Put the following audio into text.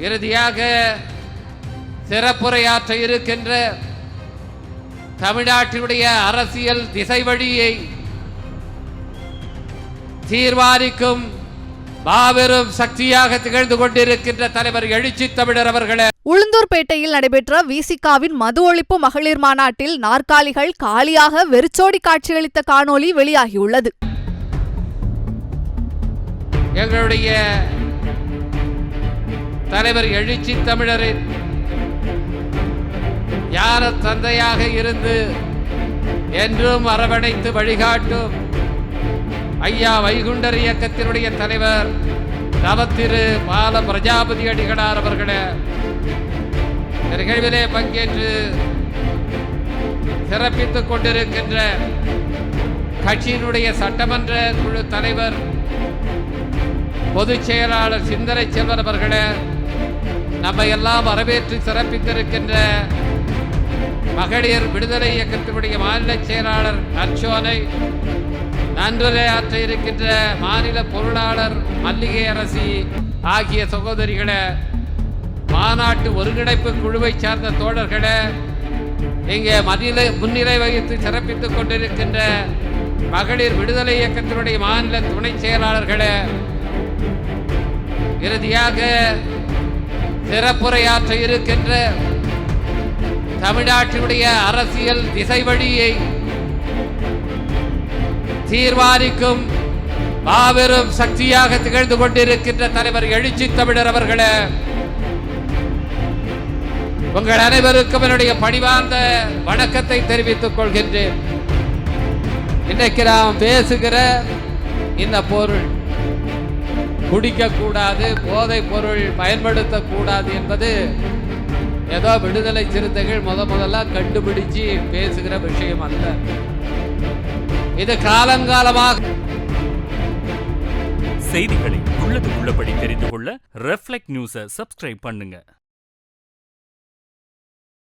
இறுதியாக சிறப்புரையாற்ற இருக்கின்ற தமிழ்நாட்டினுடைய அரசியல் திசை வழியை தீர்மானிக்கும் மாபெரும் சக்தியாக திகழ்ந்து கொண்டிருக்கின்ற தலைவர் எழுச்சி தமிழர் அவர்களே. உளுந்தூர்பேட்டையில் நடைபெற்ற விசிகாவின் மது ஒழிப்பு மகளிர் மாநாட்டில் நாற்காலிகள் காலியாக வெறிச்சோடி காட்சியளித்த காணொலி வெளியாகியுள்ளது. எங்களுடைய தலைவர் எழுச்சி தமிழரின் ஞான தந்தையாக இருந்து என்றும் அரவணைத்து வழிகாட்டும் ஐயா வைகுண்டர் இயக்கத்தினுடைய தலைவர் நவத்திரு பால பிரஜாபதி அடிகளார் அவர்களே, நிகழ்விலே பங்கேற்று சிறப்பித்துக் கொண்டிருக்கின்ற கட்சியினுடைய சட்டமன்ற குழு தலைவர் பொதுச் செயலாளர் சிந்தனை செல்வன் அவர்களே, நம்மை எல்லாம் வரவேற்று சிறப்பித்திருக்கின்ற மகளிர் விடுதலை இயக்கத்தினுடைய மாநில செயலாளர் அர்ச்சோனை, நன்றியாற்ற இருக்கின்ற மாநில பொருளாளர் மல்லிகை அரசி ஆகிய சகோதரிகளே, மாநாட்டு ஒருங்கிணைப்பு குழுவை சார்ந்த தோழர்களே, இங்கே முன்னிலை வகித்து சிறப்பித்துக் கொண்டிருக்கின்ற மகளிர் விடுதலை இயக்கத்தினுடைய மாநில துணை செயலாளர்களே, இறுதியாக சிறப்புரையாற்ற இருக்கின்ற தமிழ்நாட்டினுடைய அரசியல் திசை வழியை தீர்மானிக்கும் மாபெரும் சக்தியாக திகழ்ந்து கொண்டிருக்கின்ற தலைவர் எழுச்சி தமிழர் அவர்களே, உங்கள் அனைவருக்கும் என்னுடைய பணிவார்ந்த வணக்கத்தை தெரிவித்துக் கொள்கின்றேன். இன்றைக்கு நாம் பேசுகிற இந்த பொருள் குடிக்கக்கூடாது, போதைப் பொருள் பயன்படுத்தக்கூடாது என்பது ஏதோ விடுதலை சிறுத்தைகள் முதல்ல கண்டுபிடிச்சு பேசுகிற விஷயம் அல்ல. இது காலங்காலமாக செய்திகளை உள்ளது உள்ளபடி தெரிந்து கொள்ள ரெஃப்ளெக்ட் நியூஸை சப்ஸ்கிரைப் பண்ணுங்க.